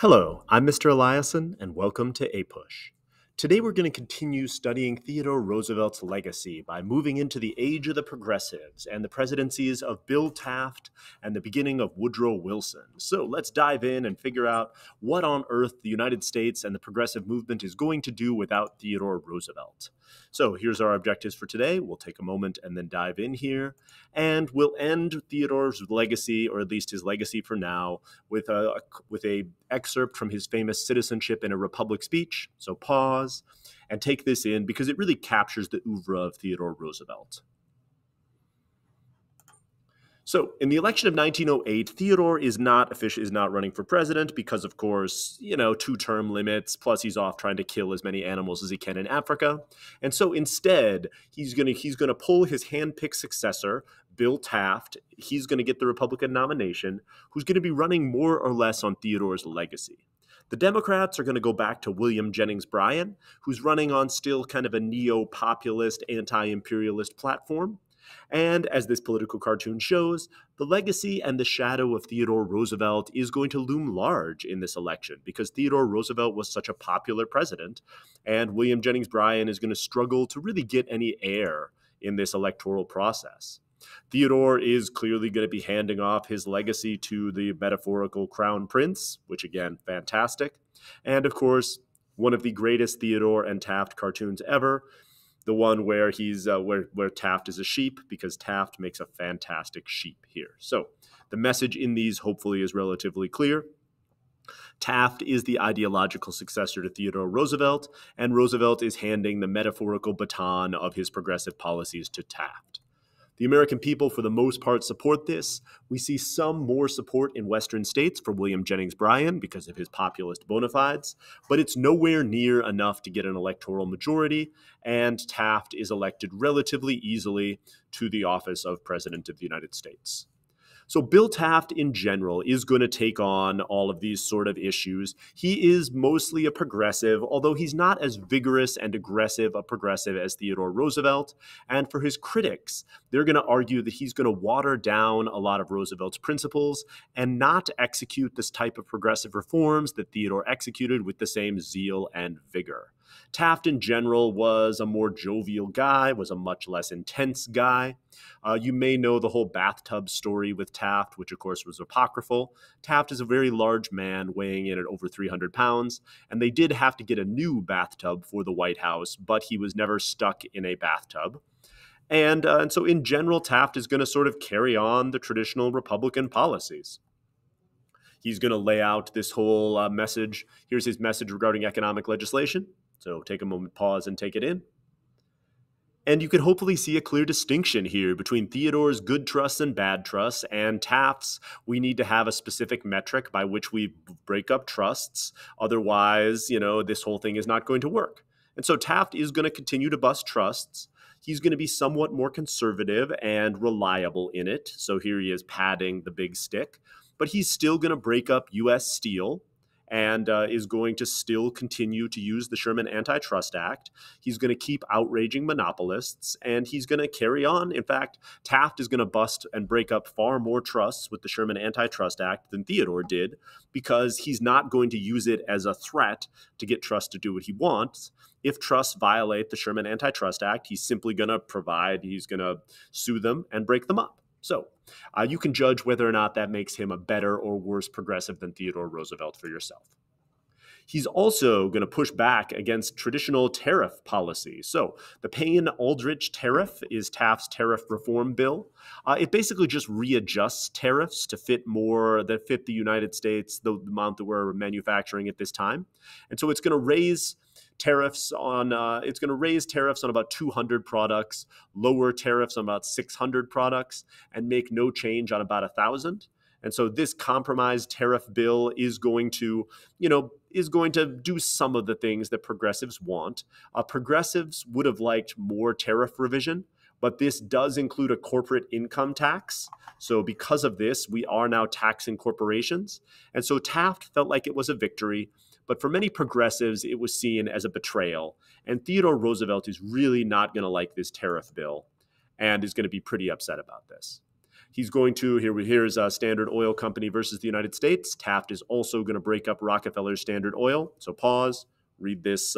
Hello, I'm Mr. Eliason, and welcome to APUSH. Today we're going to continue studying Theodore Roosevelt's legacy by moving into the age of the progressives and the presidencies of Bill Taft and the beginning of Woodrow Wilson. So let's dive in and figure out what on earth the United States and the progressive movement is going to do without Theodore Roosevelt. So here's our objectives for today. We'll take a moment and then dive in here. And we'll end Theodore's legacy, or at least his legacy for now, with a excerpt from his famous Citizenship in a Republic speech. So pause and take this in because it really captures the oeuvre of Theodore Roosevelt. So in the election of 1908, Theodore is not running for president because, of course, two-term limits, plus he's off trying to kill as many animals as he can in Africa. And so instead, he's gonna pull his hand-picked successor, Bill Taft. He's going to get the Republican nomination, who's going to be running more or less on Theodore's legacy. The Democrats are going to go back to William Jennings Bryan, who's running on still kind of a neo-populist, anti-imperialist platform. And as this political cartoon shows, the legacy and the shadow of Theodore Roosevelt is going to loom large in this election because Theodore Roosevelt was such a popular president, and William Jennings Bryan is going to struggle to really get any air in this electoral process. Theodore is clearly going to be handing off his legacy to the metaphorical crown prince, which again, fantastic. And of course, one of the greatest Theodore and Taft cartoons ever, the one where he's where Taft is a sheep, because Taft makes a fantastic sheep here. So the message in these hopefully is relatively clear. Taft is the ideological successor to Theodore Roosevelt, and Roosevelt is handing the metaphorical baton of his progressive policies to Taft. The American people, for the most part, support this. We see some more support in Western states for William Jennings Bryan because of his populist bona fides, but it's nowhere near enough to get an electoral majority, and Taft is elected relatively easily to the office of President of the United States. So Bill Taft in general is going to take on all of these sort of issues. He is mostly a progressive, although he's not as vigorous and aggressive a progressive as Theodore Roosevelt. And for his critics, they're going to argue that he's going to water down a lot of Roosevelt's principles and not execute this type of progressive reforms that Theodore executed with the same zeal and vigor. Taft in general was a more jovial guy, was a much less intense guy. You may know the whole bathtub story with Taft, which of course was apocryphal. Taft is a very large man weighing in at over 300 pounds, and they did have to get a new bathtub for the White House, but he was never stuck in a bathtub. And so in general, Taft is going to sort of carry on the traditional Republican policies. He's going to lay out this whole message. Here's his message regarding economic legislation. So take a moment, pause, and take it in. And you can hopefully see a clear distinction here between Theodore's good trusts and bad trusts and Taft's we need to have a specific metric by which we break up trusts. Otherwise, this whole thing is not going to work. And so Taft is going to continue to bust trusts. He's going to be somewhat more conservative and reliable in it. So here he is padding the big stick. But he's still going to break up U.S. Steel and is going to still continue to use the Sherman Antitrust Act. He's going to keep outraging monopolists, and he's going to carry on. In fact, Taft is going to bust and break up far more trusts with the Sherman Antitrust Act than Theodore did, because he's not going to use it as a threat to get trusts to do what he wants. If trusts violate the Sherman Antitrust Act, he's simply going to sue them and break them up. So you can judge whether or not that makes him a better or worse progressive than Theodore Roosevelt for yourself. He's also going to push back against traditional tariff policy. So the Payne-Aldrich tariff is Taft's tariff reform bill. It basically just readjusts tariffs to fit the United States, the amount that we're manufacturing at this time. And so it's going to raise tariffs on about 200 products, lower tariffs on about 600 products, and make no change on about 1,000. And so this compromise tariff bill is going to do some of the things that progressives want. Progressives would have liked more tariff revision, but this does include a corporate income tax. So because of this, we are now taxing corporations. And so Taft felt like it was a victory. But for many progressives, it was seen as a betrayal. And Theodore Roosevelt is really not going to like this tariff bill and is going to be pretty upset about this. He's going to, here's Standard Oil Company versus the United States. Taft is also going to break up Rockefeller's Standard Oil. So pause, read this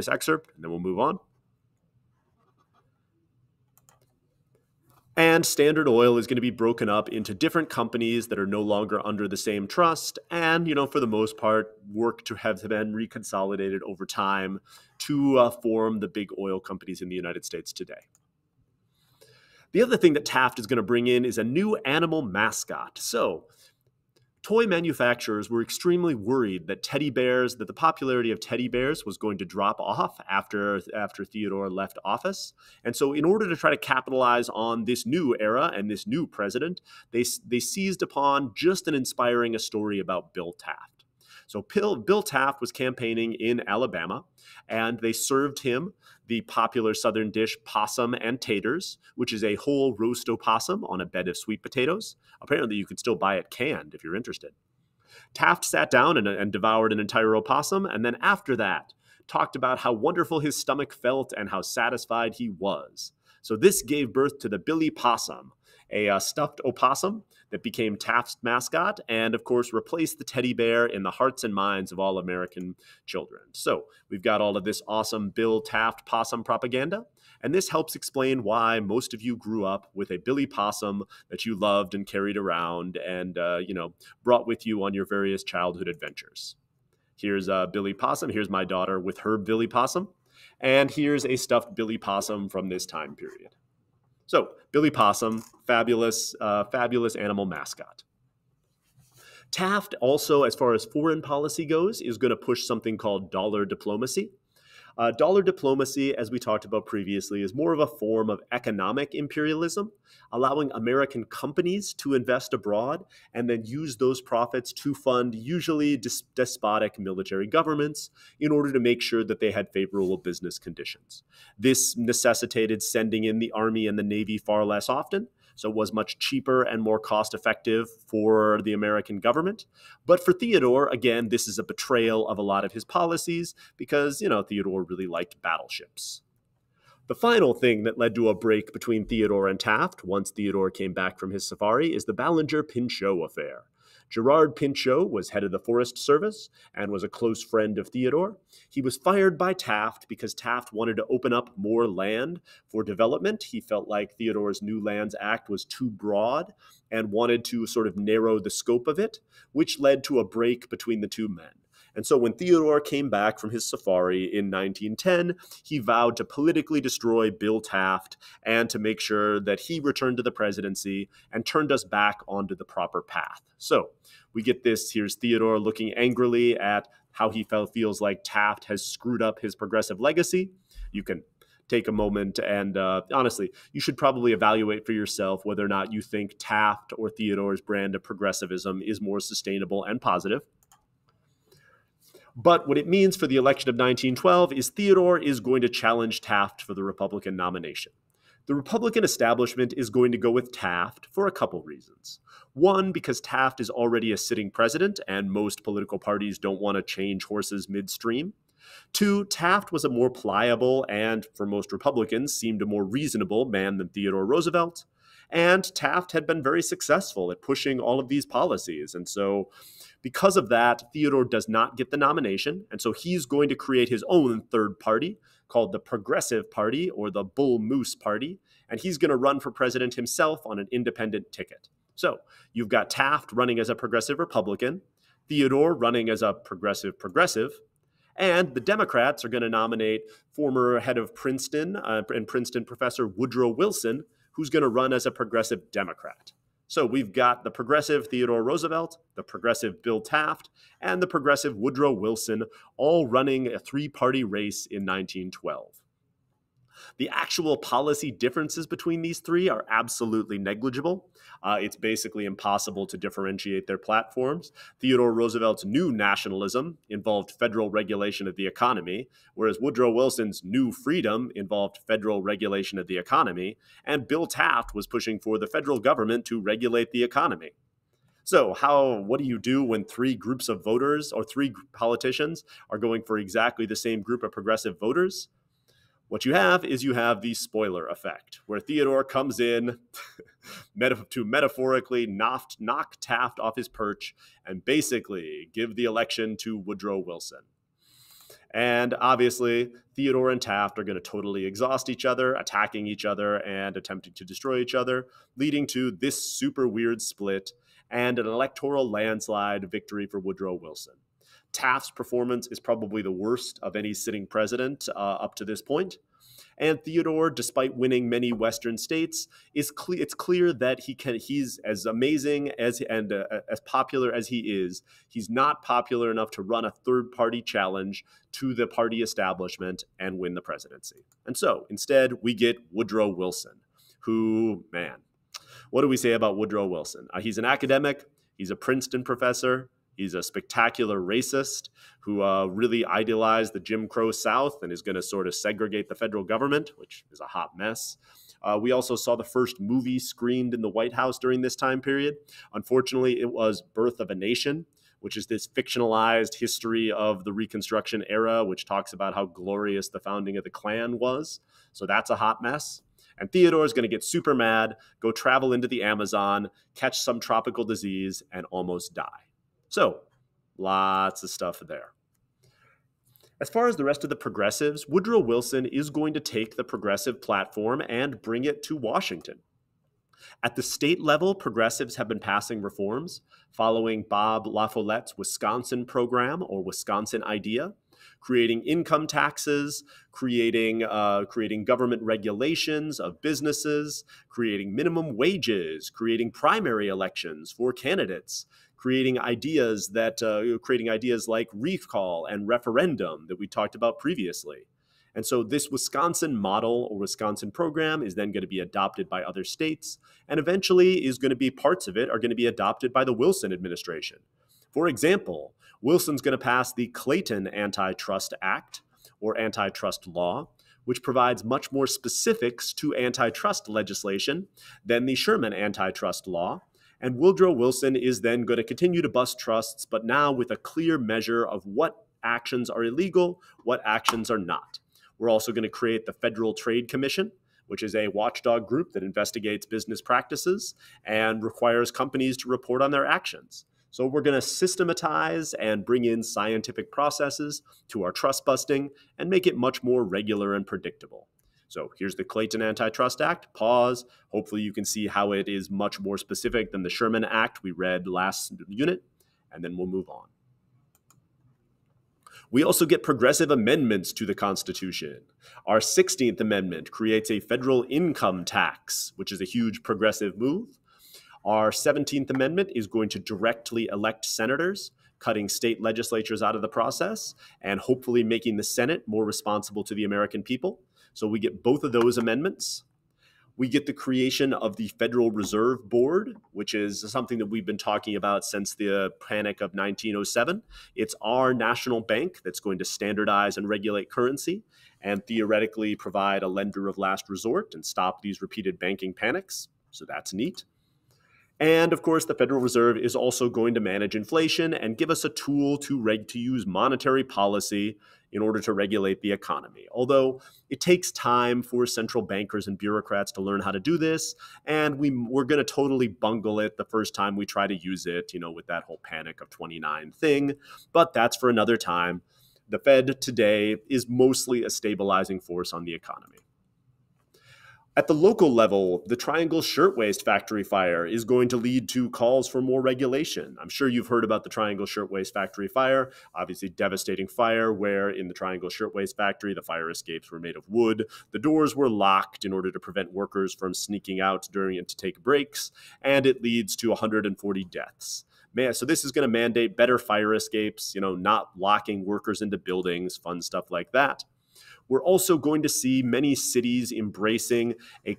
excerpt, and then we'll move on. And Standard Oil is going to be broken up into different companies that are no longer under the same trust and, for the most part, work to have been reconsolidated over time to form the big oil companies in the United States today. The other thing that Taft is going to bring in is a new animal mascot. So, toy manufacturers were extremely worried that the popularity of teddy bears was going to drop off after Theodore left office. And so in order to try to capitalize on this new era and this new president, they seized upon just an inspiring a story about Bill Taft. So Bill Taft was campaigning in Alabama, and they served him the popular Southern dish possum and taters, which is a whole roast opossum on a bed of sweet potatoes. Apparently, you could still buy it canned if you're interested. Taft sat down and devoured an entire opossum, and then after that, talked about how wonderful his stomach felt and how satisfied he was. So this gave birth to the Billy Possum, a stuffed opossum that became Taft's mascot and, of course, replaced the teddy bear in the hearts and minds of all American children. So we've got all of this awesome Bill Taft possum propaganda, and this helps explain why most of you grew up with a Billy Possum that you loved and carried around and, brought with you on your various childhood adventures. Here's Billy Possum. Here's my daughter with her Billy Possum. And here's a stuffed Billy Possum from this time period. So, Billy Possum, fabulous animal mascot. Taft also, as far as foreign policy goes, is going to push something called dollar diplomacy. Dollar diplomacy, as we talked about previously, is more of a form of economic imperialism, allowing American companies to invest abroad and then use those profits to fund usually despotic military governments in order to make sure that they had favorable business conditions. This necessitated sending in the Army and the Navy far less often, so it was much cheaper and more cost-effective for the American government. But for Theodore, again, this is a betrayal of a lot of his policies because, Theodore really liked battleships. The final thing that led to a break between Theodore and Taft once Theodore came back from his safari is the Ballinger-Pinchot affair. Gerard Pinchot was head of the Forest Service and was a close friend of Theodore. He was fired by Taft because Taft wanted to open up more land for development. He felt like Theodore's New Lands Act was too broad and wanted to sort of narrow the scope of it, which led to a break between the two men. And so when Theodore came back from his safari in 1910, he vowed to politically destroy Bill Taft and to make sure that he returned to the presidency and turned us back onto the proper path. So we get this. Here's Theodore looking angrily at how he feels like Taft has screwed up his progressive legacy. You can take a moment and honestly, you should probably evaluate for yourself whether or not you think Taft or Theodore's brand of progressivism is more sustainable and positive. But what it means for the election of 1912 is Theodore is going to challenge Taft for the Republican nomination. The Republican establishment is going to go with Taft for a couple reasons. One, because Taft is already a sitting president, and most political parties don't want to change horses midstream. Two, Taft was a more pliable and, for most Republicans, seemed a more reasonable man than Theodore Roosevelt. And Taft had been very successful at pushing all of these policies. And so because of that, Theodore does not get the nomination, and so he's going to create his own third party called the Progressive Party or the Bull Moose Party, and he's going to run for president himself on an independent ticket. So you've got Taft running as a progressive Republican, Theodore running as a progressive, and the Democrats are going to nominate former head of Princeton and Princeton professor Woodrow Wilson, who's going to run as a progressive Democrat. So we've got the progressive Theodore Roosevelt, the progressive Bill Taft, and the progressive Woodrow Wilson all running a three-party race in 1912. The actual policy differences between these three are absolutely negligible. It's basically impossible to differentiate their platforms. Theodore Roosevelt's new nationalism involved federal regulation of the economy, whereas Woodrow Wilson's new freedom involved federal regulation of the economy, and Bill Taft was pushing for the federal government to regulate the economy. So what do you do when three groups of voters or three politicians are going for exactly the same group of progressive voters? What you have is you have the spoiler effect, where Theodore comes in to metaphorically knock Taft off his perch and basically give the election to Woodrow Wilson. And obviously, Theodore and Taft are going to totally exhaust each other, attacking each other and attempting to destroy each other, leading to this super weird split and an electoral landslide victory for Woodrow Wilson. Taft's performance is probably the worst of any sitting president up to this point. And Theodore, despite winning many Western states, it's clear that he's as amazing as popular as he is. He's not popular enough to run a third-party challenge to the party establishment and win the presidency. And so instead, we get Woodrow Wilson, who, man, what do we say about Woodrow Wilson? He's an academic. He's a Princeton professor. He's a spectacular racist who really idealized the Jim Crow South and is going to sort of segregate the federal government, which is a hot mess. We also saw the first movie screened in the White House during this time period. Unfortunately, it was Birth of a Nation, which is this fictionalized history of the Reconstruction era, which talks about how glorious the founding of the Klan was. So that's a hot mess. And Theodore is going to get super mad, go travel into the Amazon, catch some tropical disease, and almost die. So, lots of stuff there. As far as the rest of the progressives, Woodrow Wilson is going to take the progressive platform and bring it to Washington. At the state level, progressives have been passing reforms following Bob La Follette's Wisconsin program or Wisconsin idea, creating income taxes, creating government regulations of businesses, creating minimum wages, creating primary elections for candidates, creating ideas like recall and referendum that we talked about previously. And so this Wisconsin model or Wisconsin program is then going to be adopted by other states, and eventually parts of it are going to be adopted by the Wilson administration. For example, Wilson's going to pass the Clayton Antitrust Act, or antitrust law, which provides much more specifics to antitrust legislation than the Sherman antitrust law. And Woodrow Wilson is then going to continue to bust trusts, but now with a clear measure of what actions are illegal, what actions are not. We're also going to create the Federal Trade Commission, which is a watchdog group that investigates business practices and requires companies to report on their actions. So we're going to systematize and bring in scientific processes to our trust busting and make it much more regular and predictable. So here's the Clayton Antitrust Act. Pause. Hopefully you can see how it is much more specific than the Sherman Act we read last unit, and then we'll move on. We also get progressive amendments to the Constitution. Our 16th Amendment creates a federal income tax, which is a huge progressive move. Our 17th Amendment is going to directly elect senators, cutting state legislatures out of the process, and hopefully making the Senate more responsible to the American people. So we get both of those amendments. We get the creation of the Federal Reserve Board, which is something that we've been talking about since the Panic of 1907. It's our national bank that's going to standardize and regulate currency and theoretically provide a lender of last resort and stop these repeated banking panics. So that's neat. And of course, the Federal Reserve is also going to manage inflation and give us a tool to use monetary policy in order to regulate the economy. Although it takes time for central bankers and bureaucrats to learn how to do this, and we're going to totally bungle it the first time we try to use it, with that whole Panic of 29 thing. But that's for another time. The Fed today is mostly a stabilizing force on the economy. At the local level, the Triangle Shirtwaist Factory fire is going to lead to calls for more regulation. I'm sure you've heard about the Triangle Shirtwaist Factory fire, obviously devastating fire where in the Triangle Shirtwaist Factory, the fire escapes were made of wood. The doors were locked in order to prevent workers from sneaking out during it to take breaks, and it leads to 140 deaths. So this is going to mandate better fire escapes, not locking workers into buildings, fun stuff like that. We're also going to see many cities embracing a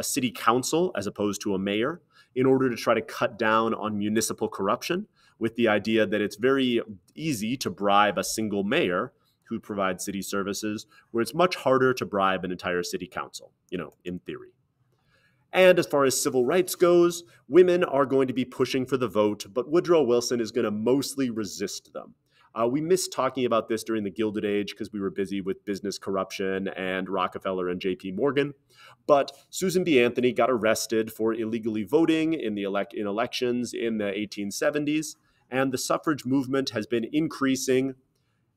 city council as opposed to a mayor in order to try to cut down on municipal corruption, with the idea that it's very easy to bribe a single mayor who provides city services, where it's much harder to bribe an entire city council, in theory. And as far as civil rights goes, women are going to be pushing for the vote, but Woodrow Wilson is going to mostly resist them. We missed talking about this during the Gilded Age because we were busy with business corruption and Rockefeller and J.P. Morgan. But Susan B. Anthony got arrested for illegally voting in elections in the 1870s, and the suffrage movement has been increasing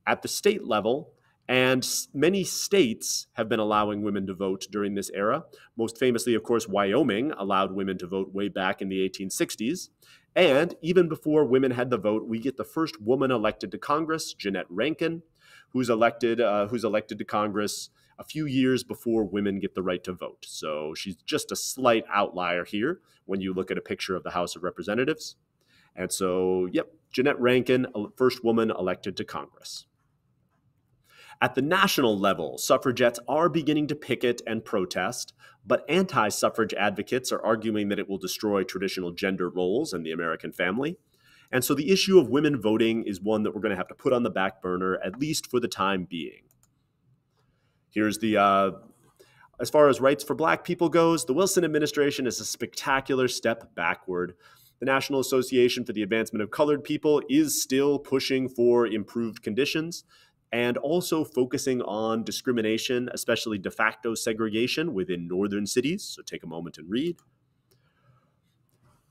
at the state level, and many states have been allowing women to vote during this era. Most famously, of course, Wyoming allowed women to vote way back in the 1860s. And even before women had the vote, we get the first woman elected to Congress, Jeannette Rankin, who's elected to Congress a few years before women get the right to vote. So she's just a slight outlier here when you look at a picture of the House of Representatives. And so, yep, Jeannette Rankin, first woman elected to Congress. At the national level, suffragettes are beginning to picket and protest, but anti-suffrage advocates are arguing that it will destroy traditional gender roles in the American family. And so the issue of women voting is one that we're going to have to put on the back burner, at least for the time being. Here's as far as rights for Black people goes, the Wilson administration is a spectacular step backward. The National Association for the Advancement of Colored People is still pushing for improved conditions, and also focusing on discrimination, especially de facto segregation within northern cities. So take a moment and read.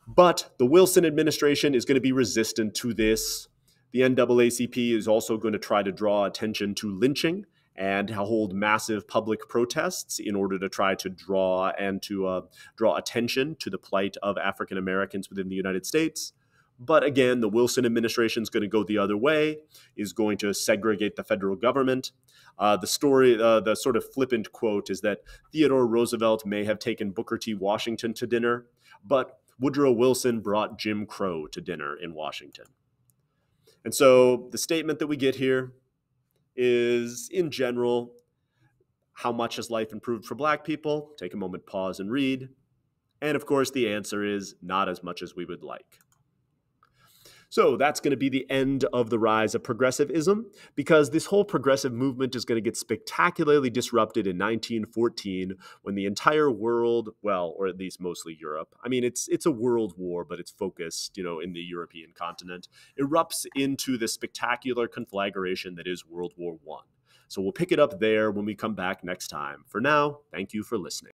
But the Wilson administration is going to be resistant to this. The NAACP is also going to try to draw attention to lynching and hold massive public protests in order to try to draw attention to the plight of African Americans within the United States. But again, the Wilson administration is going to go the other way, is going to segregate the federal government. The sort of flippant quote is that Theodore Roosevelt may have taken Booker T. Washington to dinner, but Woodrow Wilson brought Jim Crow to dinner in Washington. And so the statement that we get here is, in general, how much has life improved for Black people? Take a moment, pause, and read. And of course, the answer is not as much as we would like. So that's going to be the end of the rise of progressivism, because this whole progressive movement is going to get spectacularly disrupted in 1914 when the entire world, well, or at least mostly Europe, I mean, it's a world war, but it's focused, in the European continent, erupts into the spectacular conflagration that is World War I. So we'll pick it up there when we come back next time. For now, thank you for listening.